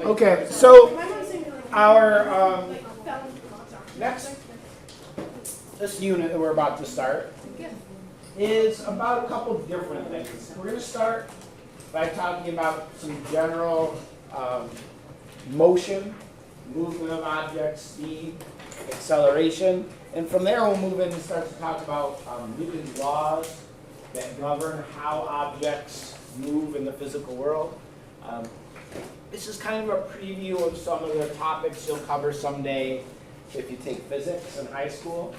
Okay, so our next, this unit that we're about to start is about a couple different things. We're going to start by talking about some general motion, movement of objects, speed, acceleration, and from there we'll move in and start to talk about Newton's laws that govern how objects move in the physical world. This is kind of a preview of some of the topics you'll cover someday. If you take physics in high school,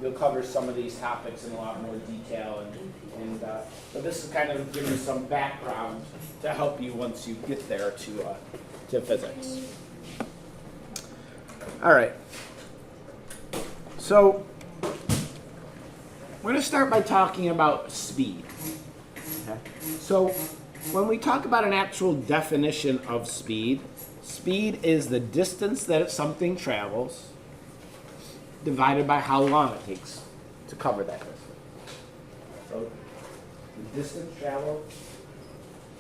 you'll cover some of these topics in a lot more detail. So this is kind of giving you some background to help you once you get there to physics. All right. So we're going to start by talking about speed. Okay. So when we talk about an actual definition of speed, speed is the distance that something travels divided by how long it takes to cover that distance. So the distance traveled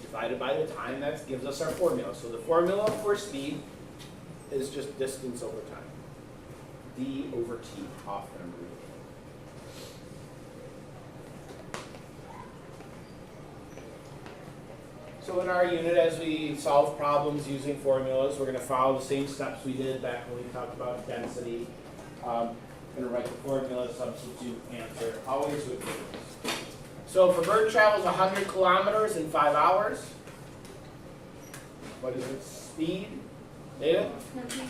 divided by the time, that gives us our formula. So the formula for speed is just distance over time. D over T, often abbreviated. So in our unit, as we solve problems using formulas, we're going to follow the same steps we did back when we talked about density. Going to write the formula, substitute, answer, always with formulas. So if a bird travels 100 kilometers in 5 hours, what is its speed? David? 20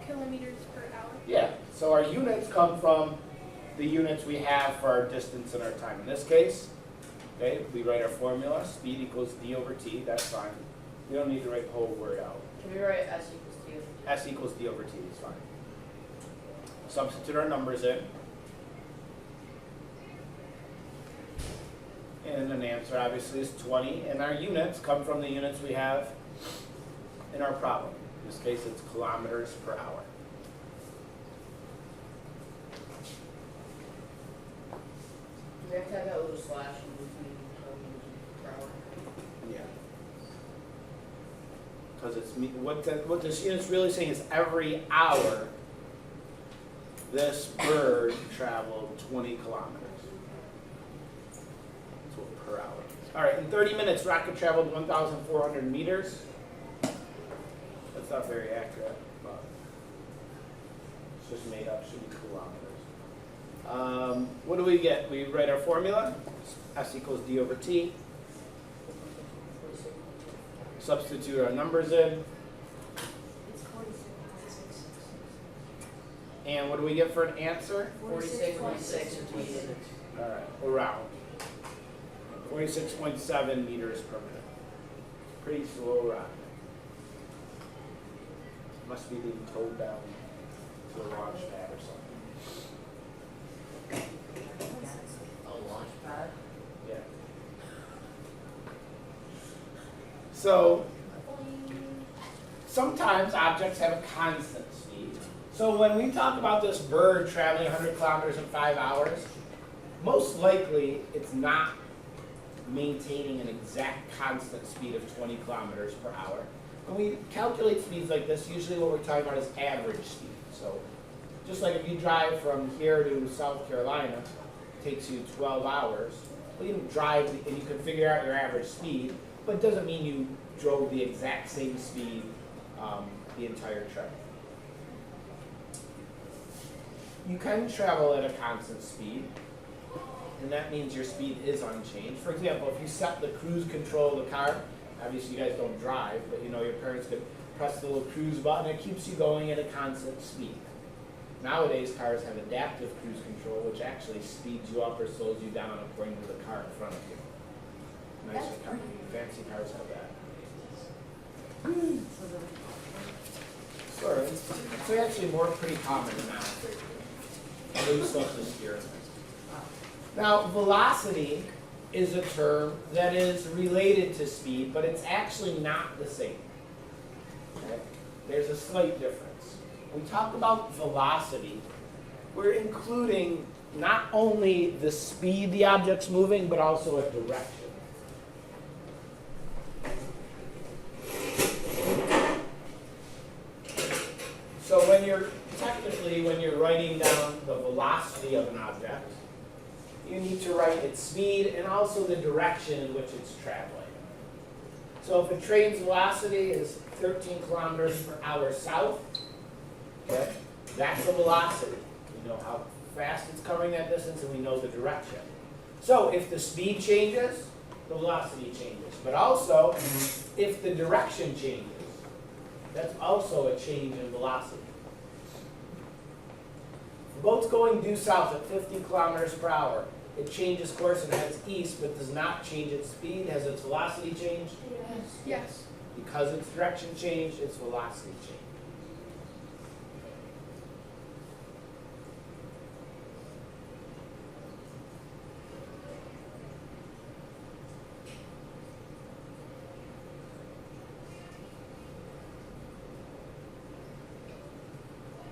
kilometers per hour. Yeah, so our units come from the units we have for our distance and our time. In this case, okay, we write our formula, speed equals D over T, that's fine. We don't need to write the whole word out. Can we write S equals D over T? S equals D over T is fine. Substitute our numbers in. And an answer obviously is 20. And our units come from the units we have in our problem. In this case, it's kilometers per hour. Do we have to have that little slash in between kilometers per hour? Yeah. Because it's what this unit's really saying is every hour this bird traveled 20 kilometers. That's what per hour. All right, in 30 minutes, rocket traveled 1,400 meters. That's not very accurate, but it's just made up, should be kilometers. What do we get? We write our formula, S equals D over T. Substitute our numbers in. And what do we get for an answer? 46.6 meters. All right, around 46.7 meters per minute. Pretty slow rocket. Must be being towed down to a launch pad or something. A launch pad? Yeah. So sometimes objects have a constant speed. So when we talk about this bird traveling 100 kilometers in 5 hours, most likely it's not maintaining an exact constant speed of 20 kilometers per hour. When we calculate speeds like this, usually what we're talking about is average speed. So just like if you drive from here to South Carolina, it takes you 12 hours. Well, you can drive and you can figure out your average speed, but it doesn't mean you drove the exact same speed the entire trip. You can travel at a constant speed, and that means your speed is unchanged. For example, if you set the cruise control of the car, obviously you guys don't drive, but you know your parents could press the little cruise button, it keeps you going at a constant speed. Nowadays cars have adaptive cruise control, which actually speeds you up or slows you down according to the car in front of you. Nicer car, fancy cars have that. Sort of. It's actually pretty common now. At least up this year. Now, velocity is a term that is related to speed, but it's actually not the same. Okay? There's a slight difference. When we talk about velocity, we're including not only the speed the object's moving, but also a direction. velocity of an object, you need to write its speed and also the direction in which it's traveling. So if a train's velocity is 13 kilometers per hour south, okay, that's the velocity. We know how fast it's covering that distance and we know the direction. So if the speed changes, the velocity changes. But also, if the direction changes, that's also a change in velocity. If the boat's going due south at 50 kilometers per hour, it changes course and heads east, but does not change its speed. Has its velocity changed? Yes. Because its direction changed, its velocity changed.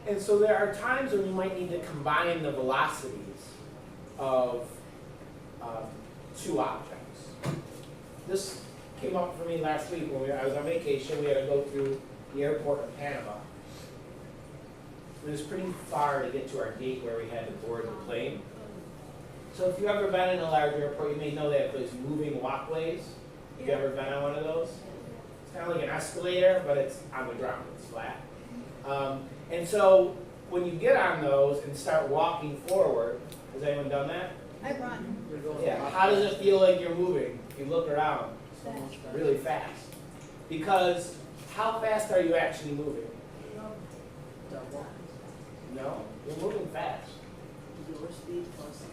And so there are times when you might need to combine the velocities of two objects. This came up for me last week when I was on vacation. We had to go through the airport in Panama. It was pretty far to get to our gate where we had to board the plane. So if you've ever been in a large airport, you may know they have those moving walkways. Have you ever been on one of those? It's kind of like an escalator, but it's on the ground, it's flat. And so when you get on those and start walking forward, has anyone done that? I run. Yeah. How does it feel like you're moving? If you look around, really fast. Because how fast are you actually moving? No, you're moving fast. Your speed plus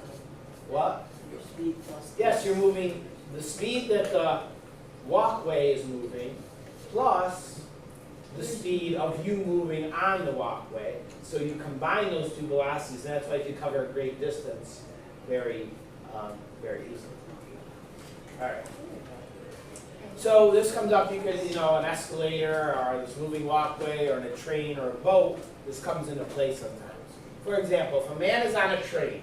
What? your speed plus. Yes, you're moving the speed that the walkway is moving, plus the speed of you moving on the walkway. So you combine those two velocities, and that's why you can cover a great distance very, very easily. All right. So this comes up because, an escalator or this moving walkway or in a train or a boat, this comes into play sometimes. For example, if a man is on a train,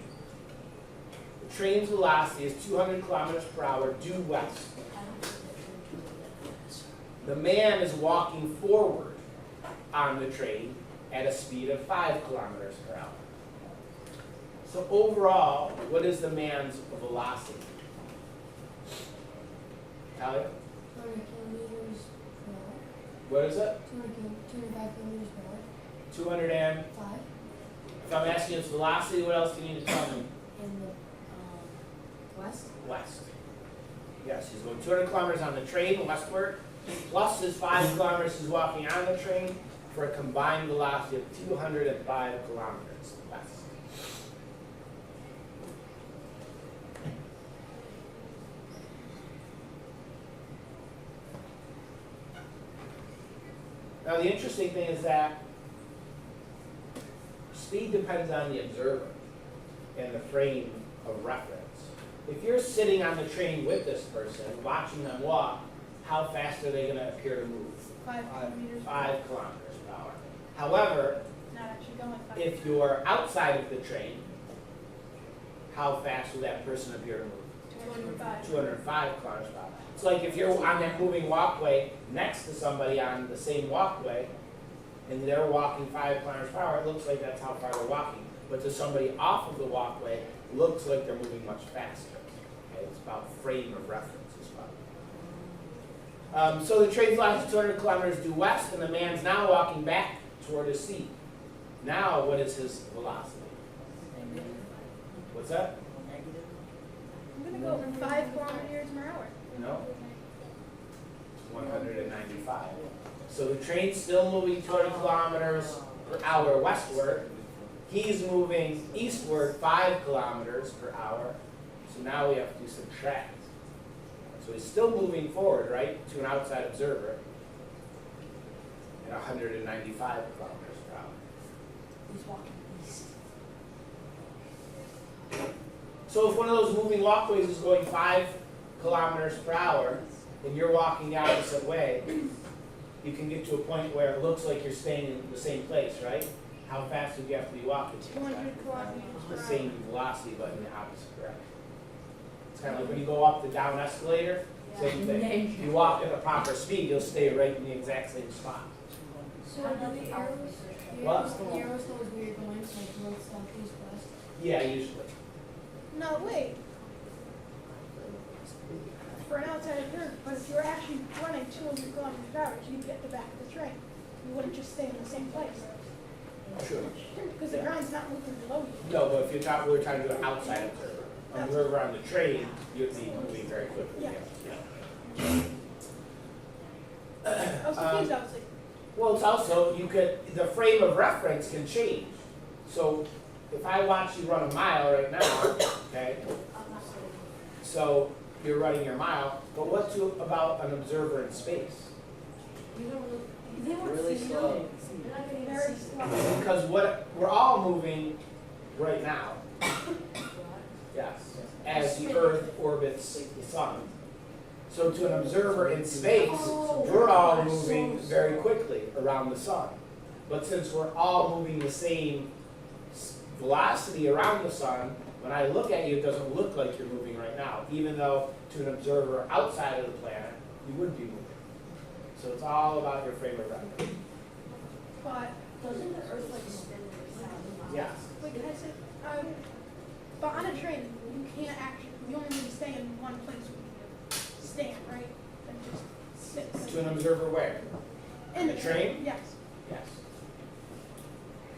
the train's velocity is 200 kilometers per hour due west. The man is walking forward on the train at a speed of 5 kilometers per hour. So overall, what is the man's velocity? Talia? 200 kilometers per hour. What is it? 205 kilometers per hour. 200 and? 5. If I'm asking its velocity, what else do you need to tell me? In the west. West. Yes, he's going 200 kilometers on the train westward, plus his 5 kilometers he's walking on the train for a combined velocity of 205 kilometers west. Now the interesting thing is that speed depends on the observer and the frame of reference. If you're sitting on the train with this person, watching them walk, how fast are they going to appear to move? 5 kilometers. 5 kilometers per hour. However, Not actually going 5. if you're outside of the train, how fast will that person appear to move? 205. 205 kilometers per hour. It's like if you're on that moving walkway next to somebody on the same walkway, and they're walking 5 kilometers per hour, it looks like that's how far they're walking. But to somebody off of the walkway, it looks like they're moving much faster. Okay? It's about frame of reference as well. So the train's velocity is 200 kilometers due west, and the man's now walking back toward his seat. Now, what is his velocity? What's that? I'm going to go 5 kilometers per hour. No? It's 195. So the train's still moving 200 kilometers per hour westward. He's moving eastward 5 kilometers per hour. So now we have to subtract. So he's still moving forward, right, to an outside observer at 195 kilometers per hour. He's walking east. So if one of those moving walkways is going 5 kilometers per hour, and you're walking the opposite way, you can get to a point where it looks like you're staying in the same place, right? How fast would you have to be walking? 200 kilometers per The hour. same velocity, but in the opposite direction. It's kind of like when you go up the down escalator, same thing. If you walk at the proper speed, you'll stay right in the exact same spot. So do the arrows, What? the arrows go as where you're going, so like north, south, east, west? Yeah, usually. No, wait. For an outside observer, but if you're actually running 200 kilometers per hour, you'd get the back of the train. You wouldn't just stay in the same place. Sure. Because the ground's not moving below you. No, but if you're talking, we're trying to do an outside observer on the train, you'd be moving very quickly. Yeah. Yeah. I was confused, I was like, Well, it's also, the frame of reference can change. So if I watch you run a mile right now, okay, so you're running your mile, but about an observer in space? They won't Really see slow. you. They're not gonna very even see slow. Because we're all moving right now. Yes, as the Earth orbits the sun. So to an observer in space, we're all moving very quickly around the sun. But since we're all moving the same velocity around the sun, when I look at you, it doesn't look like you're moving right now, even though to an observer outside of the planet, you would be moving. So it's all about your frame of reference. But, Doesn't the Earth like spin like Yes. wait, can I say, but on a train, you can't actually, you only need to stay in one place when you stand, right? And just sit. To an observer where? In the train? Yes. Yes.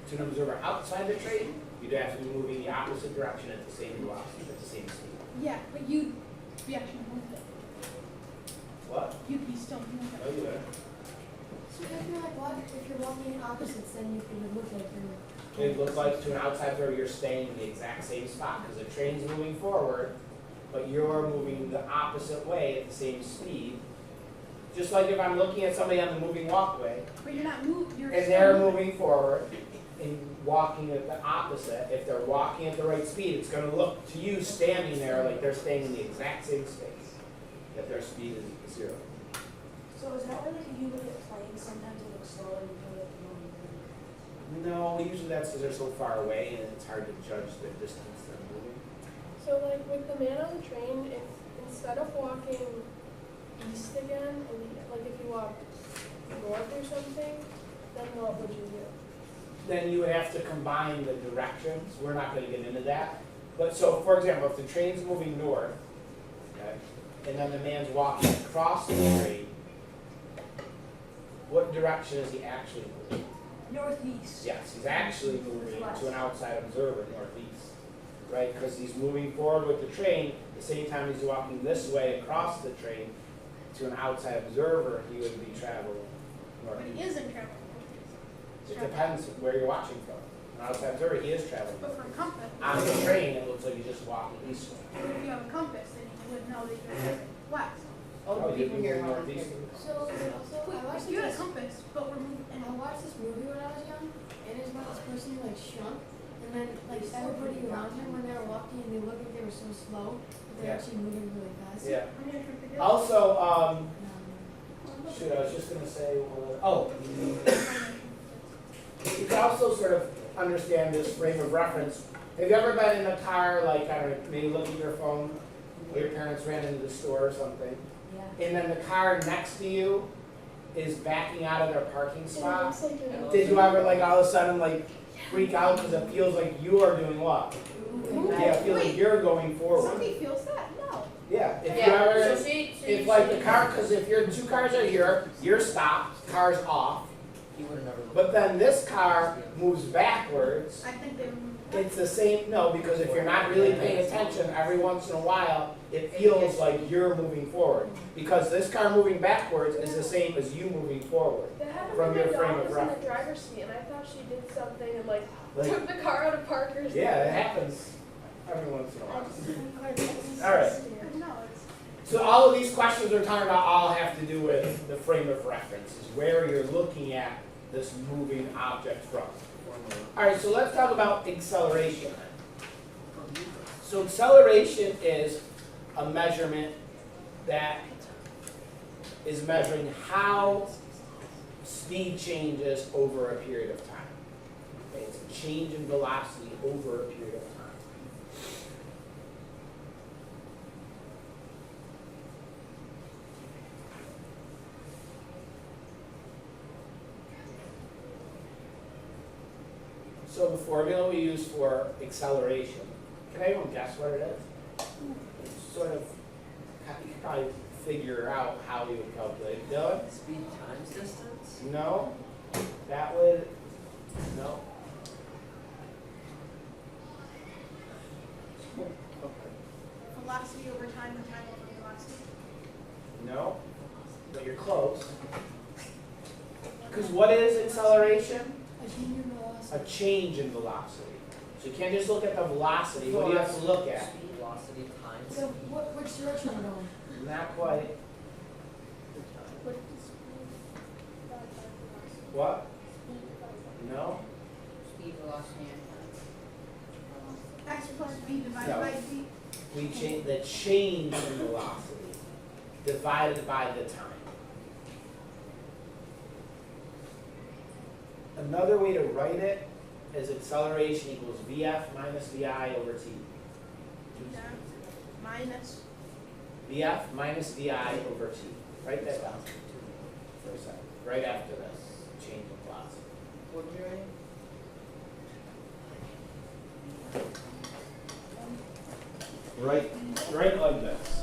To an observer outside the train, you'd have to be moving the opposite direction at the same velocity, at the same speed. Yeah, but you'd be actually moving. What? You'd be still moving. No, you wouldn't. So if you're walking in opposites, then you can look like you're. It looks like to an outside observer, you're staying in the exact same spot, because the train's moving forward, but you're moving the opposite way at the same speed. Just like if I'm looking at somebody on the moving walkway, But you're not moving, you're and still they're moving forward and walking at the opposite, if they're walking at the right speed, it's gonna look to you standing there like they're staying in the exact same space, that their speed is 0. So is that why like if you look at planes, sometimes it looks slower and you feel like you're moving? No, usually that's because they're so far away and it's hard to judge the distance they're moving. So like with the man on the train, if instead of walking east again, and like if you walk north or something, then what would you do? Then you would have to combine the directions. We're not gonna get into that. But so, for example, if the train's moving north, okay, and then the man's walking across the train, what direction is he actually moving? Northeast. Yes, he's actually moving to an outside observer northeast, right? Because he's moving forward with the train, at the same time he's walking this way across the train to an outside observer, he would be traveling But he northeast. isn't traveling. It depends where you're watching from. An outside observer, he is traveling. But from compass, On the train, it looks like he's just walking eastward. if you have a compass, then you would know that you're moving west. Oh, Oh, you'd people be here moving on northeast. So also, I watched If you had a this, compass, but we're moving, and I watched this movie when I was young, and it's about this person who like shrunk, and then like everybody around him when they were walking, and they looked like they were so slow, but they're Yeah. actually moving really fast. Yeah. I'm gonna try to do it. Also, Um, shoot, I was just gonna say, you can also sort of understand this frame of reference. Have you ever been in a car, like, I don't know, maybe looking at your phone, or your parents ran into the store or something, yeah. and then the car next to you is backing out of their parking It spot? looks like you're Did you ever, like, all of a sudden, like, freak out because it feels like you are doing what? Yeah, it feels like you're going forward. Somebody feels that? No. Yeah, if you Yeah, ever, so if like the car, because if your two cars are here, you're stopped, car's off, He would have never looked. but then this car moves backwards, I think they were moving. it's the same, no, because if you're not really paying attention, every once in a while, it feels like you're moving forward. Because this car moving backwards is the same as you moving forward. That happened From when your my frame dog of was in the reference. driver's seat, and I thought she did something and like Like, took the car out of Parker's. yeah, it happens every once in a while. All Alright. No, it's, So all of these questions we're talking about all have to do with the frame of reference, is where you're looking at this moving object from. Alright, so let's talk about acceleration. So acceleration is a measurement that is measuring how speed changes over a period of time. Okay, it's a change in velocity over a period of time. So the formula we use for acceleration, can anyone guess what it is? It's sort of, you could probably figure out how we would calculate it. Dylan? Speed times distance? No? That would, no? Velocity over time and time over velocity. No? But you're close. Because what is acceleration? A change in velocity. A change in velocity. So you can't just look at the velocity. What do you have to look at? Speed velocity times So speed. which direction are we going? Not quite. What is speed divided by velocity? What? Speed divided by No? Speed, velocity, and time. X plus v divided No. by v. We change the change in velocity divided by the time. Another way to write it is acceleration equals Vf minus Vi over t. Yeah. Minus. Vf minus Vi over t. Write that down for a second. Right after this change in velocity. What did you write? Right like this.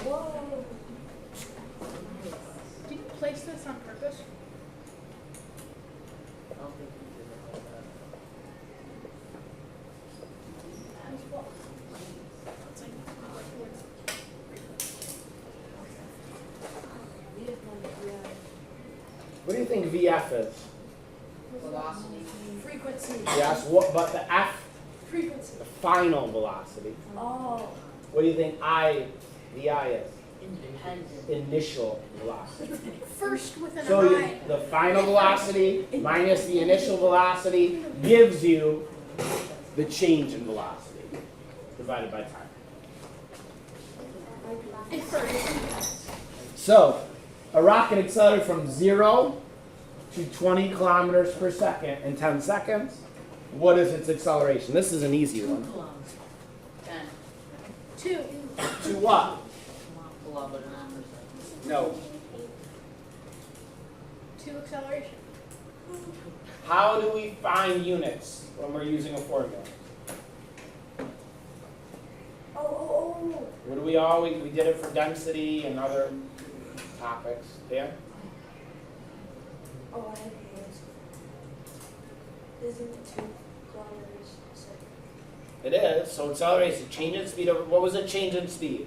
Whoa. Did you place this on purpose? I don't think we did it like that. It's like, What do you think Vf is? Velocity. Frequency. Yes, what, but the F, Frequency. the final velocity. Oh. What do you think Vi is? Independent. Initial velocity. first with an So I. the final velocity minus the initial velocity gives you the change in velocity divided by time. It's first. So a rocket accelerated from 0 to 20 kilometers per second in 10 seconds. What is its acceleration? This is an easy one. 10. 2. To what? Kilometers per second. No. 2 acceleration. How do we find units when we're using a formula? Oh. What do we always, we did it for density and other topics. Dan? Oh, I have hands. Isn't it 2 kilometers a second? It is. So acceleration, change in speed over, what was the change in speed?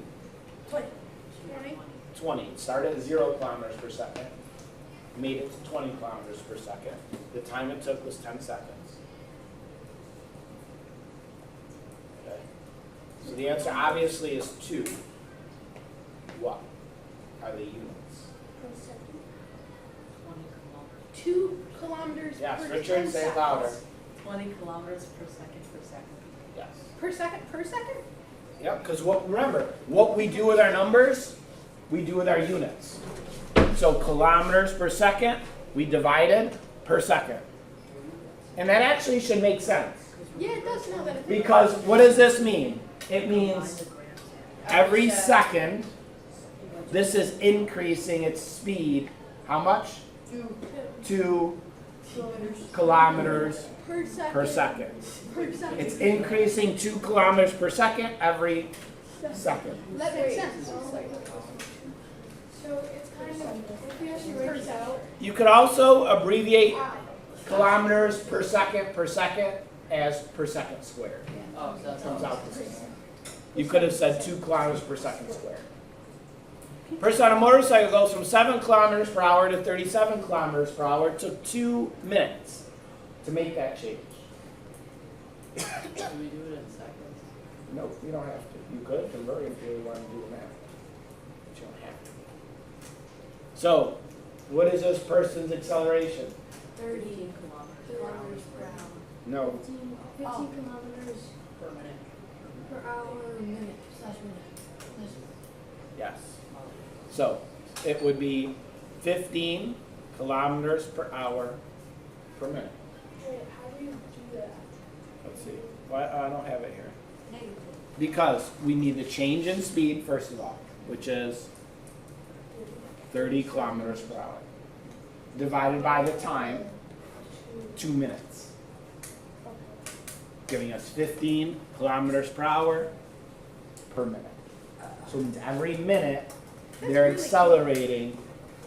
20. 20. It started at 0 kilometers per second. Made it to 20 kilometers per second. The time it took was 10 seconds. Okay. So the answer obviously is 2. What are the units? Per second. 20 kilometers. 2 kilometers Yes, per Richard, 10 say it seconds. louder. 20 kilometers per second per second. Yes. Per second? Per second? Yep, because remember, what we do with our numbers, we do with our units. So kilometers per second, we divided per second. And that actually should make sense. Yeah, it does now that I think Because what does this mean? It means the grams. every second, this is increasing its speed, how much? 2 2 kilometers per second. per second. Per second. It's increasing 2 kilometers per second every second. That makes sense. So it's kind of, if we actually write this out, You could also abbreviate kilometers per second as per second squared. Oh, so that's Comes out the same. You could have said 2 kilometers per second squared. Person on a motorcycle goes from 7 kilometers per hour to 37 kilometers per hour. It took 2 minutes to make that change. Do we do it in seconds? No, you don't have to. You could convert if you want to do the math. But you don't have to. So, what is this person's acceleration? 30 kilometers per hour. No. 15 Oh. kilometers per minute. per hour. Per minute slash minute. Yes. So, it would be 15 kilometers per hour per minute. Wait, how do you do that? Let's see. Why, I don't have it here. Negative. Because we need the change in speed, first of all, which is 30 kilometers per hour. divided by the time, 2 minutes, giving us 15 kilometers per hour per minute. So it means every minute, they're really accelerating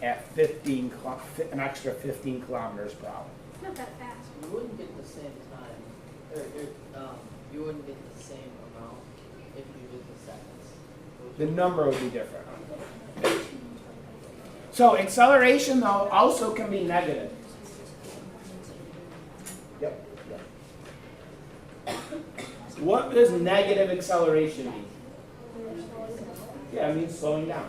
at an extra 15 kilometers per hour. It's not that fast. You wouldn't get the same time, you wouldn't get the same amount if you did the seconds. The number would be different. So acceleration, though, also can be negative. Yep. What does negative acceleration mean? Yeah, it means slowing down.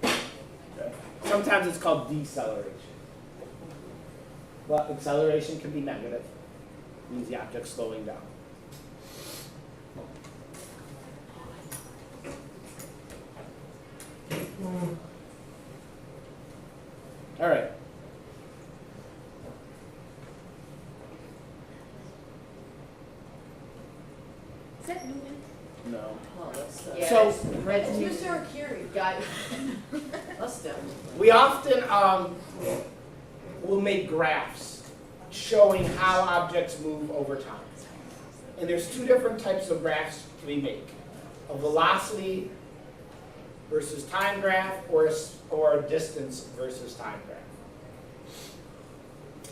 Okay. Sometimes it's called deceleration. But acceleration can be negative. It means the object's slowing down. All right. Is that Newton? No. Oh, that's, Yeah, So- it's red It's team. Mr. Arcuri. Guy, that's definitely. We often will make graphs showing how objects move over time. And there's two different types of graphs we make. A velocity versus time graph or a distance versus time graph.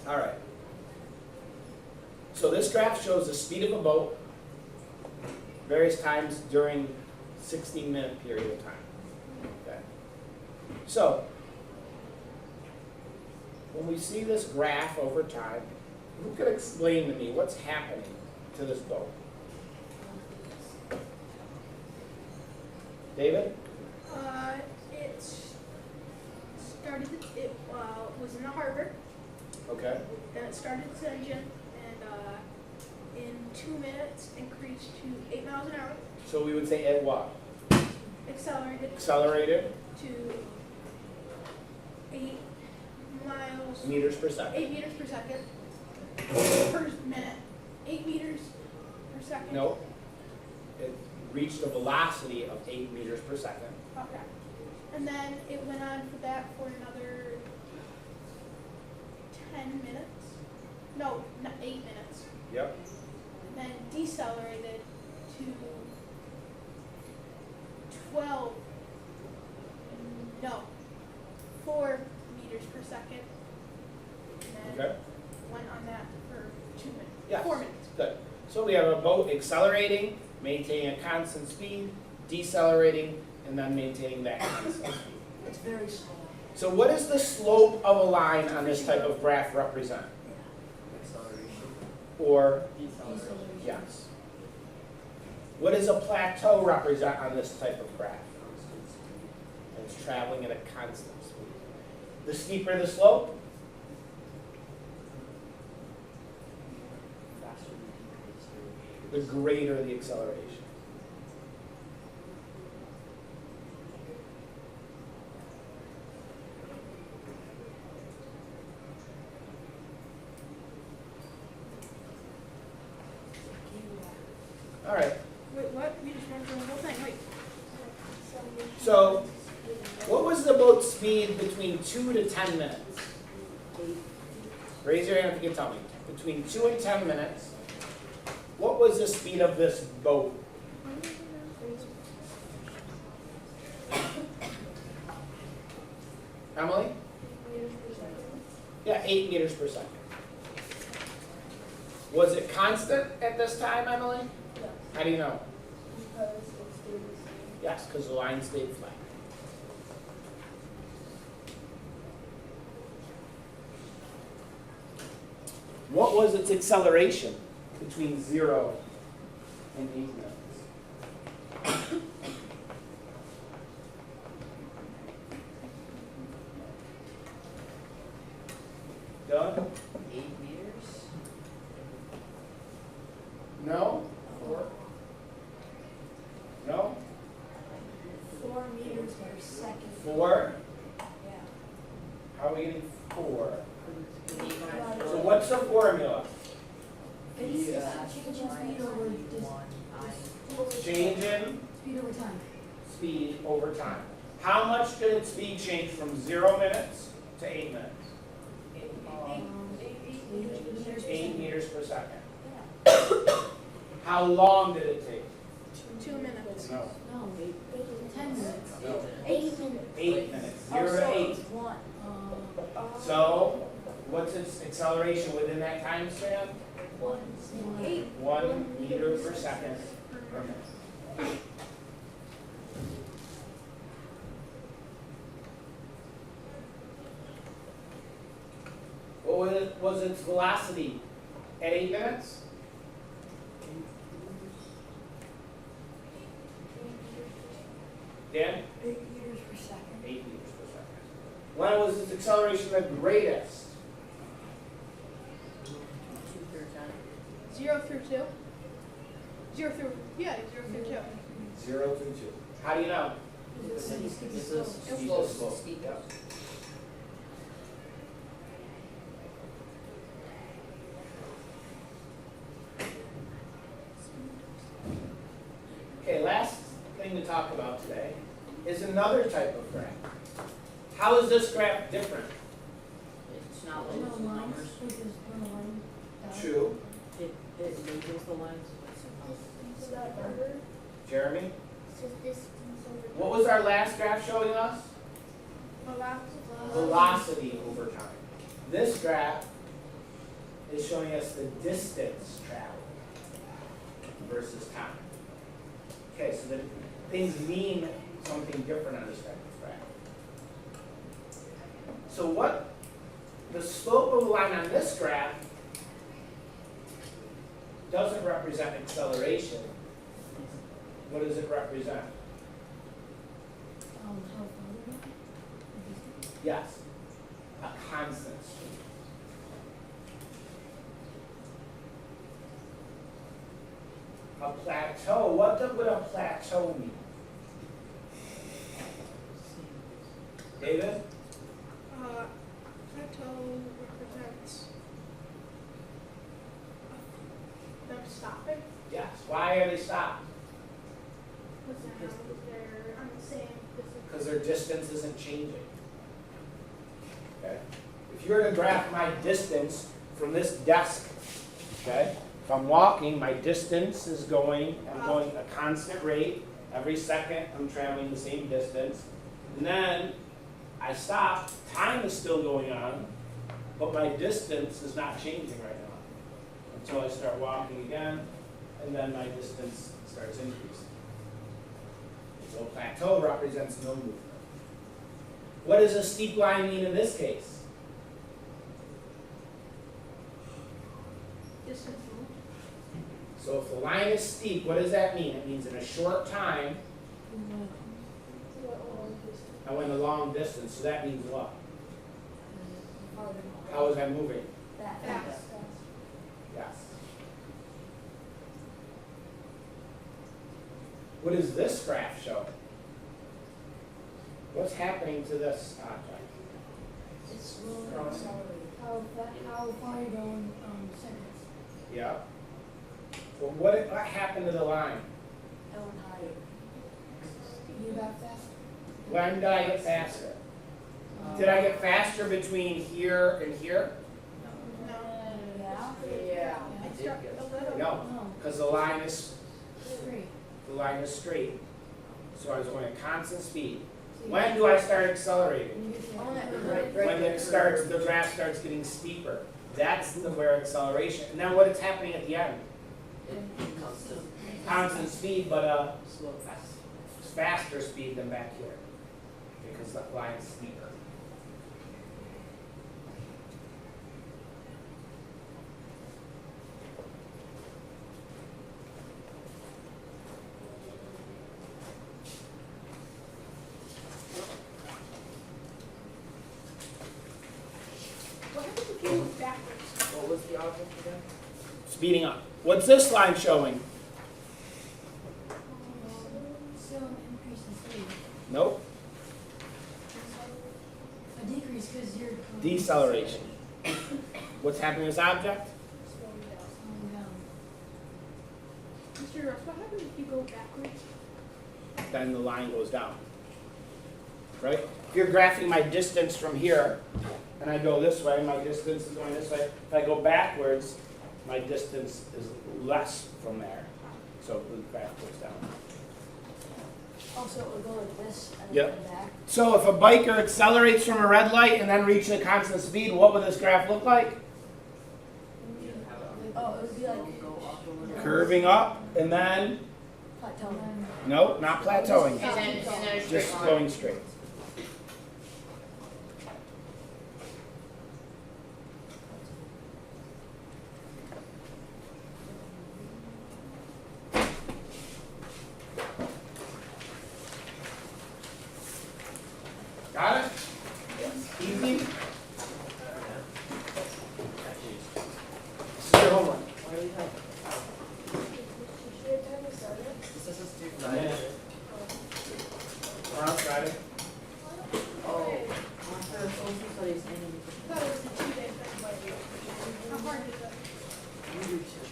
All right. So this graph shows the speed of a boat various times during 16-minute period of time. Okay. So when we see this graph over time, who could explain to me what's happening to this boat? David? It was in the harbor, Okay. then it started its engine, and in 2 minutes increased to 8 miles an hour, So we would say at what? accelerated Accelerated to 8 miles, meters per second. 8 meters per second per minute. 8 meters per second. No. It reached a velocity of 8 meters per second. Okay. And then it went on for that for another 10 minutes. No, not 8 minutes. Yep. And then decelerated to 4 meters per second. And then Okay. went on that for 2 minutes. Yes. 4 minutes. Good. So we have a boat accelerating, maintaining a constant speed, decelerating, and then maintaining that constant speed. It's very slow. So what does the slope of a line on this type of graph represent? Acceleration. Or, Deceleration. yes. What does a plateau represent on this type of graph? It's traveling at a constant speed. The steeper the slope, Faster the decrease the greater the acceleration. All right. Wait, what? We just went through the whole thing. Wait. So, what was the boat's speed between 2 to 10 minutes? Raise your hand if you can tell me. Between 2 and 10 minutes, what was the speed of this boat? Emily? Yeah, 8 meters per second. Was it constant at this time, Emily? Yes. How do you know? Because it stays the same. Yes, because the line stayed flat. What was its acceleration between 0 and 8 minutes? Doug? 8 meters? No? 4? No? 4 meters per second. 4? Yeah. How are we getting 4? 8 minus 4. So what's the formula? It's Yeah. change in speed over distance. Change in Speed over time. speed over time. How much did its speed change from 0 minutes to 8 minutes? 8 meters per second. How long did it take? 2 minutes. No. No, 10 minutes. No. 8 minutes. 8 minutes. 0 to 8. So, what's its acceleration within that time span? 1 meter per second per minute. What was its velocity at 8 minutes? Dan? 8 meters per second. 8 meters per second. When was its acceleration the greatest? 0 through 2? 0 through 2. 0 through 2. How do you know? This is Steep slow, slope. steep. Yep. Okay, last thing to talk about today is another type of graph. How is this graph different? It's not No labels the lines, numbers. because when a line down. True. It labels the lines. Is that better? Jeremy? What was our last graph showing us? Velocity over time. This graph is showing us the distance traveled versus time. Okay, so then things mean something different on this type of graph. So what the slope of the line on this graph doesn't represent acceleration. What does it represent? How far we go? Yes, a constant speed. A plateau, would a plateau mean? David? Plateau represents them stopping. Yes, why are they stopped? Because they're on the same distance. Because their distance isn't changing. Okay? If you were to graph my distance from this desk, okay? If I'm walking, my distance is going a constant rate. Every second, I'm traveling the same distance. And then I stop, time is still going on, but my distance is not changing right now. Until I start walking again, and then my distance starts increasing. So plateau represents no movement. What does a steep line mean in this case? Distance. So if the line is steep, what does that mean? It means in a short time, I went a long distance. So that means what? How was I moving? Fast. Yes. What does this graph show? What's happening to this object? It's how far you go in seconds. Yeah. Well, what happened to the line? You got fast? When did I get faster? Did I get faster between here and here? No. Yeah. It's a little. No, No, because the line is straight. straight. So I was going at constant speed. When do I start accelerating? When the graph starts getting steeper. That's where acceleration. And then what is happening at the end? Constant speed, but Slow, fast. faster speed than back here because the line is steeper. What happens if you move backwards? What was the object again? Speeding up. What's this line showing? Still an increase in speed. Nope. A decrease because you're Deceleration. What's happening to this object? slowing down. Mr. Ross, what happens if you go backwards? Then the line goes down. Right? If you're graphing my distance from here, and I go this way, my distance is going this way. If I go backwards, my distance is less from there. So the graph goes down. Also, it would go like this and Yep. then back. So if a biker accelerates from a red light and then reaches a constant speed, what would this graph look like? Oh, it would be like Go up a little. Curving up, and then, plateau. nope, not plateauing, And then a straight just line. going straight. Got it? Easy? This is your homework. Why do you have, Should we have time to start it? this is a student Yeah. diet. We're on Friday. Oh, after social studies, and I thought it was a 2-day thing, but how hard is it? you do too.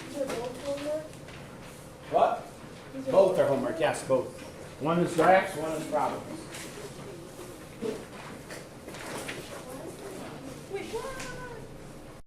Is it both homework? What? Is it Both are homework, yes, both. One is graphs, one is problems.